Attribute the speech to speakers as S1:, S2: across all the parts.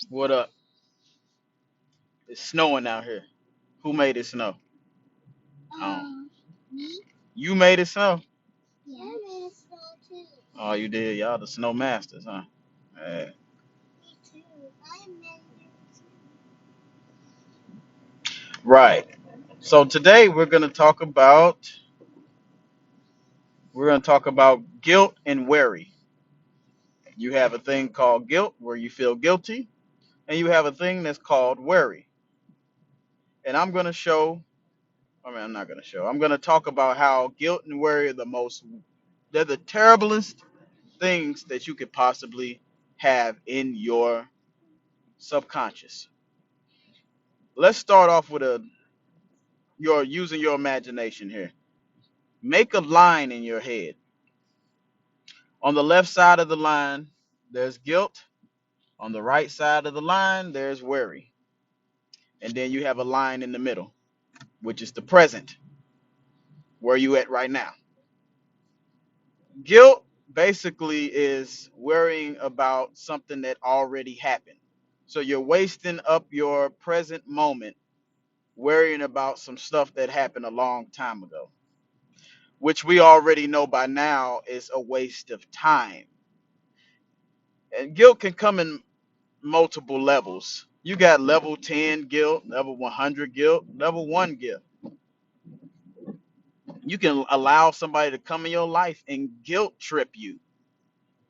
S1: What up? It's snowing out here. Who made it snow? Oh, you made it snow. Oh, you did. Y'all the snow masters, huh? Eh, right. So today we're gonna talk about guilt and worry. You have a thing called guilt where you feel guilty, and you have a thing that's called worry. And I'm not gonna show. I'm gonna talk about how guilt and worry are they're the terriblest things that you could possibly have in your subconscious. Let's start off with your using your imagination here. Make a line in your head. On the left side of the line, there's guilt. On the right side of the line, there's worry. And then you have a line in the middle, which is the present, where you at right now. Guilt basically is worrying about something that already happened. So you're wasting up your present moment worrying about some stuff that happened a long time ago, which we already know by now is a waste of time. And guilt can come in multiple levels. You got level 10 guilt, level 100 guilt, level 1 guilt. You can allow somebody to come in your life and guilt trip you,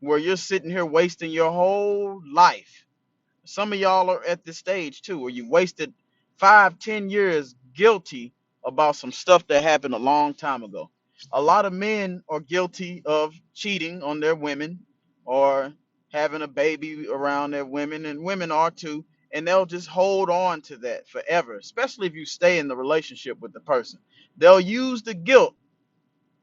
S1: where you're sitting here wasting your whole life. Some of y'all are at this stage too, where you wasted 5, 10 years guilty about some stuff that happened a long time ago. A lot of men are guilty of cheating on their women or having a baby around their women, and women are too, and they'll just hold on to that forever, especially if you stay in the relationship with the person. They'll use the guilt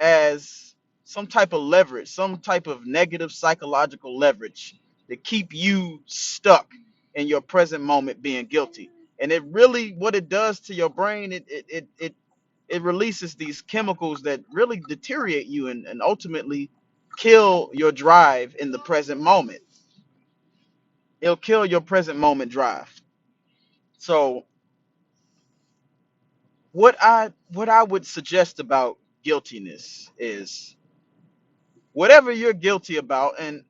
S1: as some type of leverage, some type of negative psychological leverage to keep you stuck in your present moment being guilty. And it really, what it does to your brain, it releases these chemicals that really deteriorate you and ultimately kill your drive in the present moment. It'll kill your present moment drive. So what I would suggest about guiltiness is whatever you're guilty about, and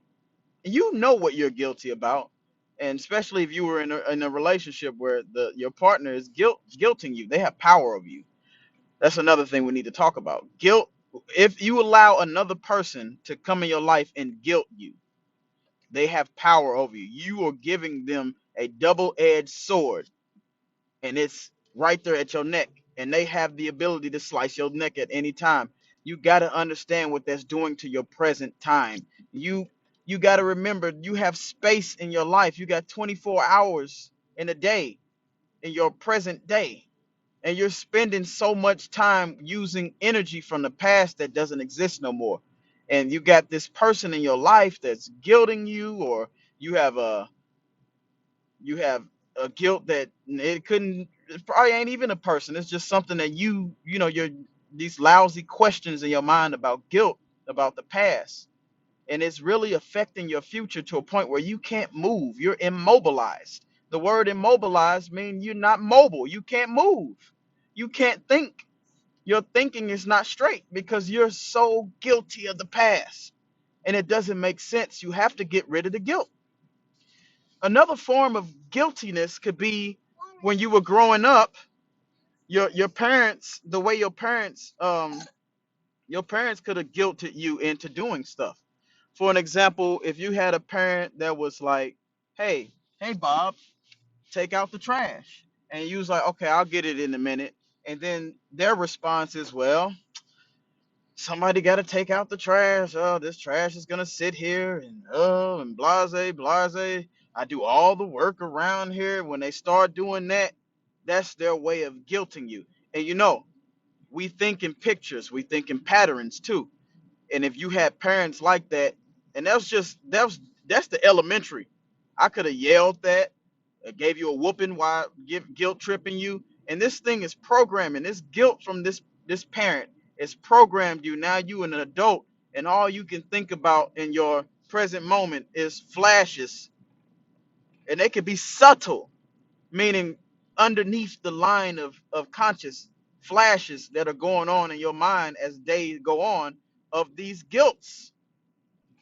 S1: you know what you're guilty about, and especially if you were in a relationship where your partner is guilting you, they have power over you. That's another thing we need to talk about. Guilt. If you allow another person to come in your life and guilt you, they have power over you. You are giving them a double-edged sword, and it's right there at your neck, and they have the ability to slice your neck at any time. You got to understand what that's doing to your present time. You got to remember you have space in your life. You got 24 hours in a day, in your present day, and you're spending so much time using energy from the past that doesn't exist no more. And you got this person in your life that's guilting you, or you have a you have a guilt that it probably ain't even a person. It's just something that you're these lousy questions in your mind about guilt, about the past, and it's really affecting your future to a point where you can't move. You're immobilized. The word immobilized means you're not mobile. You can't move. You can't think. Your thinking is not straight because you're so guilty of the past, and it doesn't make sense. You have to get rid of the guilt. Another form of guiltiness could be when you were growing up, your parents, the way your parents could have guilted you into doing stuff. For an example, if you had a parent that was like, hey Bob, take out the trash. And you was like, okay, I'll get it in a minute. And then their response is, well, somebody got to take out the trash. Oh, this trash is gonna sit here, and blase, blase. I do all the work around here. When they start doing that, that's their way of guilting you. And we think in pictures, we think in patterns too. And if you had parents like that, and that's the elementary. I could have yelled that, gave you a whooping while guilt tripping you. And this thing is programming. This guilt from this parent is programmed you. Now you an adult, and all you can think about in your present moment is flashes And they can be subtle, meaning underneath the line of conscious flashes that are going on in your mind as days go on of these guilts.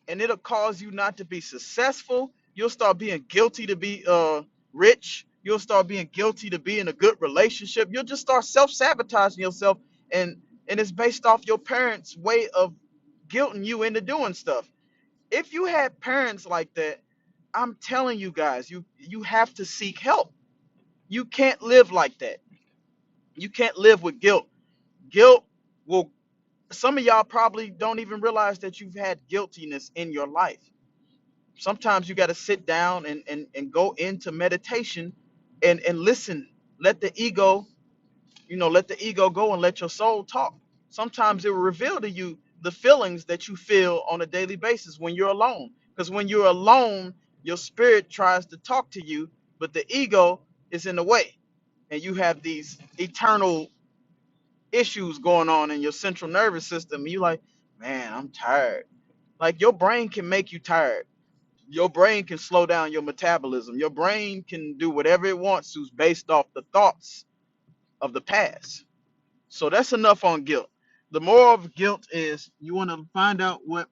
S1: And it'll cause you not to be successful. You'll start being guilty to be rich. You'll start being guilty to be in a good relationship. You'll just start self-sabotaging yourself, and it's based off your parents' way of guilting you into doing stuff. If you had parents like that, I'm telling you guys, you have to seek help. You can't live like that. You can't live with guilt. Guilt will, some of y'all probably don't even realize that you've had guiltiness in your life. Sometimes you got to sit down and go into meditation and listen. Let the ego, let the ego go and let your soul talk. Sometimes it will reveal to you the feelings that you feel on a daily basis when you're alone. Because when you're alone, your spirit tries to talk to you, but the ego is in the way. And you have these eternal issues going on in your central nervous system. And you're like, man, I'm tired. Like your brain can make you tired. Your brain can slow down your metabolism. Your brain can do whatever it wants to based off the thoughts of the past. So that's enough on guilt. The moral of guilt is you want to find out what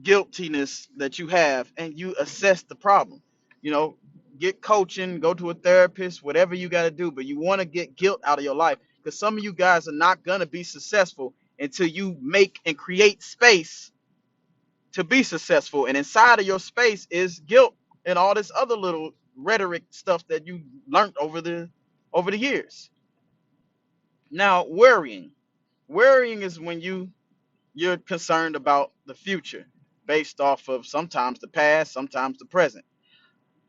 S1: guiltiness that you have and you assess the problem. You know, get coaching, go to a therapist, whatever you got to do, but you want to get guilt out of your life because some of you guys are not going to be successful until you make and create space to be successful. And inside of your space is guilt and all this other little rhetoric stuff that you learned over the years. Now, worrying is when you're concerned about the future based off of sometimes the past, sometimes the present.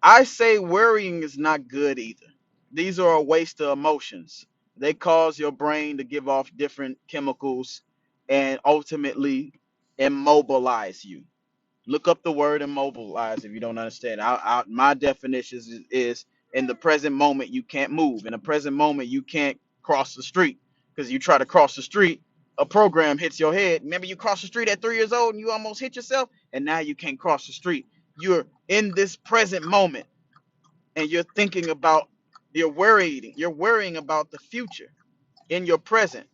S1: I say worrying is not good either. These are a waste of emotions. They cause your brain to give off different chemicals and ultimately immobilize you. Look up the word immobilize if you don't understand. My definition is in the present moment you can't move. In the present moment you can't cross the street because you try to cross the street, a program hits your head. Remember you crossed the street at 3 years old and you almost hit yourself, and now you can't cross the street. You're in this present moment and you're thinking about, you're worrying about the future in your present.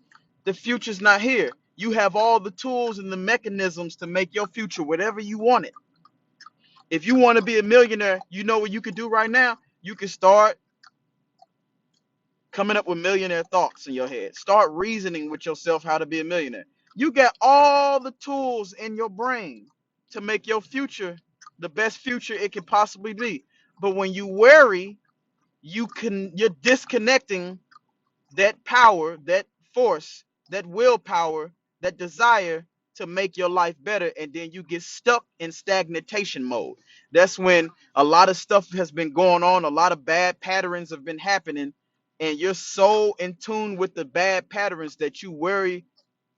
S1: The future's not here. You have all the tools and the mechanisms to make your future whatever you want it. If you want to be a millionaire, you know what you could do right now? You can start coming up with millionaire thoughts in your head. Start reasoning with yourself how to be a millionaire. You got all the tools in your brain to make your future the best future it can possibly be. But when you worry, you're disconnecting that power, that force, that willpower, that desire to make your life better, and then you get stuck in stagnation mode. That's when a lot of stuff has been going on, a lot of bad patterns have been happening, and you're so in tune with the bad patterns that you worry,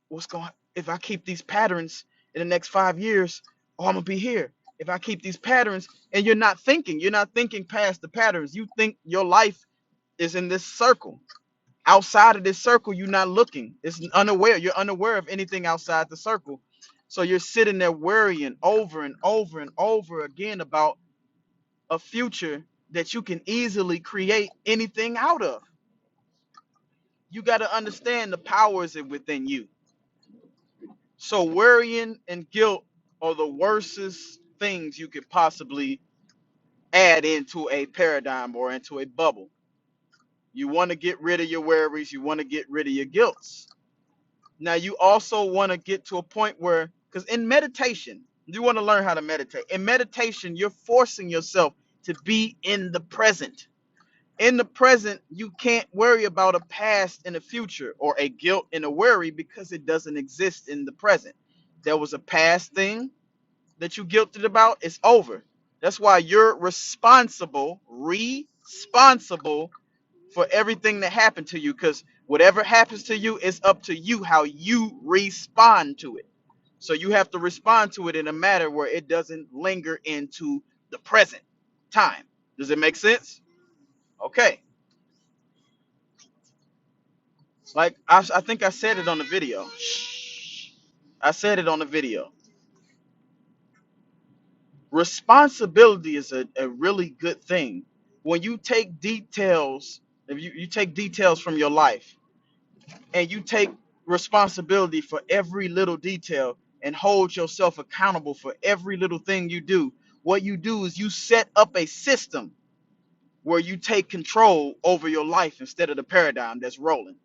S1: what's going, if I keep these patterns in the next 5 years, oh, I'm gonna be here. If I keep these patterns, and you're not thinking past the patterns. You think your life is in this circle. Outside of this circle, you're not looking. It's unaware. You're unaware of anything outside the circle. So you're sitting there worrying over and over and over again about a future that you can easily create anything out of. You got to understand the powers within you. So worrying and guilt are the worstest things you could possibly add into a paradigm or into a bubble. You want to get rid of your worries. You want to get rid of your guilts. Now you also want to get to a point where, because in meditation, you want to learn how to meditate. In meditation, you're forcing yourself to be in the present. In the present, you can't worry about a past and a future or a guilt and a worry because it doesn't exist in the present. There was a past thing that you guilted about, it's over. That's why you're responsible for everything that happened to you, because whatever happens to you, it's up to you how you respond to it. So you have to respond to it in a manner where it doesn't linger into the present time. Does it make sense? Okay. Like I think I said it on the video. I said it on the video. Responsibility is a really good thing. When you take details, if you take details from your life and you take responsibility for every little detail and hold yourself accountable for every little thing you do, what you do is you set up a system where you take control over your life instead of the paradigm that's rolling.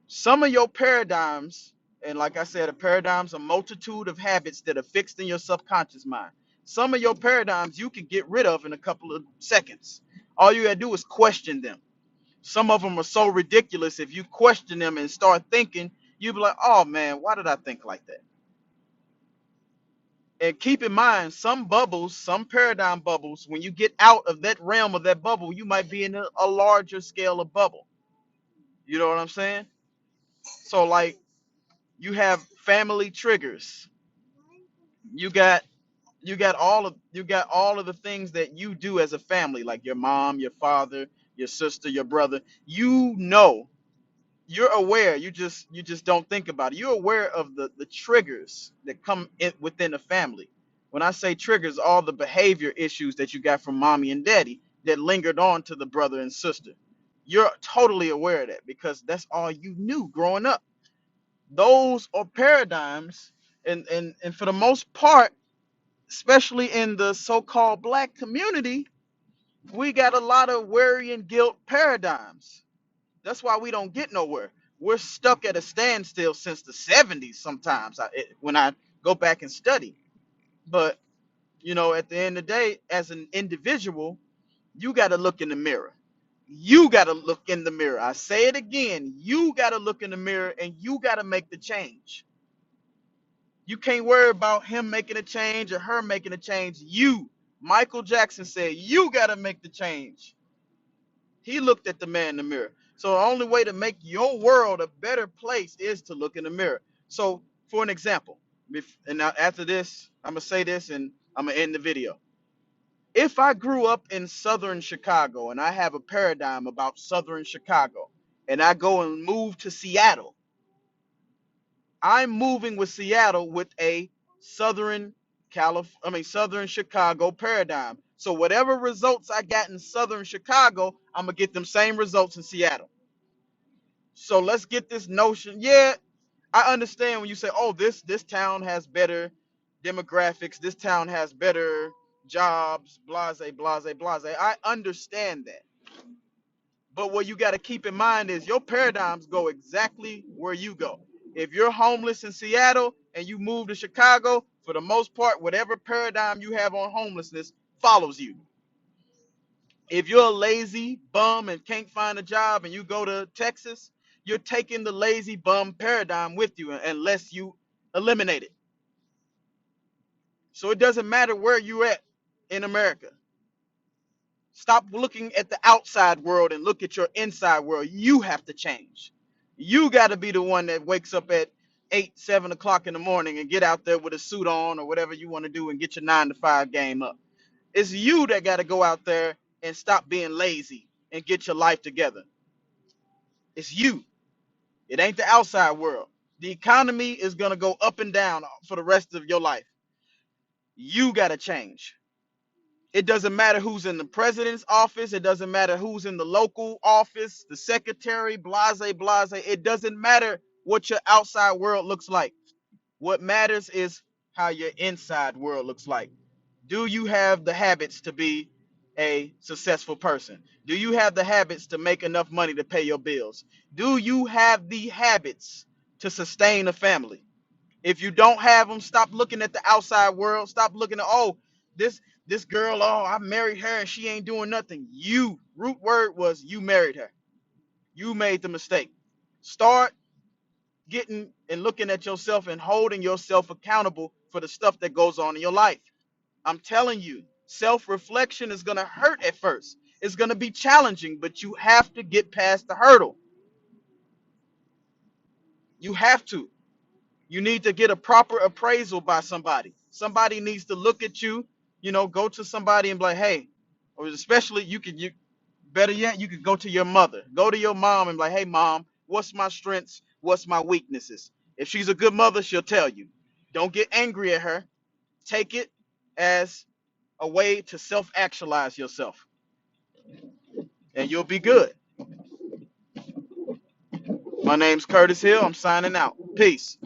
S1: Some of your paradigms, and like I said, a paradigm's a multitude of habits that are fixed in your subconscious mind. Some of your paradigms you can get rid of in a couple of seconds. All you gotta do is question them. Some of them are so ridiculous, if you question them and start thinking, you'll be like, oh man, why did I think like that? And keep in mind, some bubbles, some paradigm bubbles, when you get out of that realm of that bubble, you might be in a larger scale of bubble. You know what I'm saying? So like you have family triggers. You got you got all of the things that you do as a family, like your mom, your father, your sister, your brother. You know, you're aware. You just don't think about it. You're aware of the triggers that come in within a family. When I say triggers, all the behavior issues that you got from mommy and daddy that lingered on to the brother and sister. You're totally aware of that because that's all you knew growing up. Those are paradigms, and for the most part, especially in the so-called black community, we got a lot of worry and guilt paradigms. That's why we don't get nowhere. We're stuck at a standstill since the 70s sometimes when I go back and study. But, at the end of the day, as an individual, you got to look in the mirror. You got to look in the mirror. I say it again. You got to look in the mirror and you got to make the change. You can't worry about him making a change or her making a change. Michael Jackson said, you got to make the change. He looked at the man in the mirror. So the only way to make your world a better place is to look in the mirror. So, for an example, and now after this, I'm going to say this and I'm going to end the video. If I grew up in Southern Chicago and I have a paradigm about Southern Chicago and I go and move to Seattle, I'm moving with Seattle with a Southern Chicago paradigm. So whatever results I got in Southern Chicago, I'm gonna get them same results in Seattle. So let's get this notion. Yeah, I understand when you say, "Oh, this town has better demographics. This town has better jobs." Blase, blase, blase. I understand that. But what you got to keep in mind is your paradigms go exactly where you go. If you're homeless in Seattle and you move to Chicago, for the most part, whatever paradigm you have on homelessness follows you. If you're a lazy bum and can't find a job and you go to Texas, you're taking the lazy bum paradigm with you unless you eliminate it. So it doesn't matter where you're at in America. Stop looking at the outside world and look at your inside world. You have to change. You got to be the one that wakes up at 8, 7 o'clock in the morning and get out there with a suit on or whatever you want to do and get your 9 to 5 game up. It's you that got to go out there and stop being lazy and get your life together. It's you. It ain't the outside world. The economy is going to go up and down for the rest of your life. You got to change. It doesn't matter who's in the president's office. It doesn't matter who's in the local office, the secretary, blase, blase. It doesn't matter what your outside world looks like. What matters is how your inside world looks like. Do you have the habits to be a successful person? Do you have the habits to make enough money to pay your bills? Do you have the habits to sustain a family? If you don't have them, stop looking at the outside world. Stop looking at, oh, this girl, oh, I married her and she ain't doing nothing. You, root word was you married her. You made the mistake. Start getting and looking at yourself and holding yourself accountable for the stuff that goes on in your life. I'm telling you, self-reflection is going to hurt at first. It's going to be challenging, but you have to get past the hurdle. You have to. You need to get a proper appraisal by somebody. Somebody needs to look at you, go to somebody and be like, hey, or especially you better yet, you could go to your mother. Go to your mom and be like, hey mom, what's my strengths? What's my weaknesses? If she's a good mother, she'll tell you. Don't get angry at her. Take it as a way to self-actualize yourself, and you'll be good. My name's Curtis Hill. I'm signing out. Peace.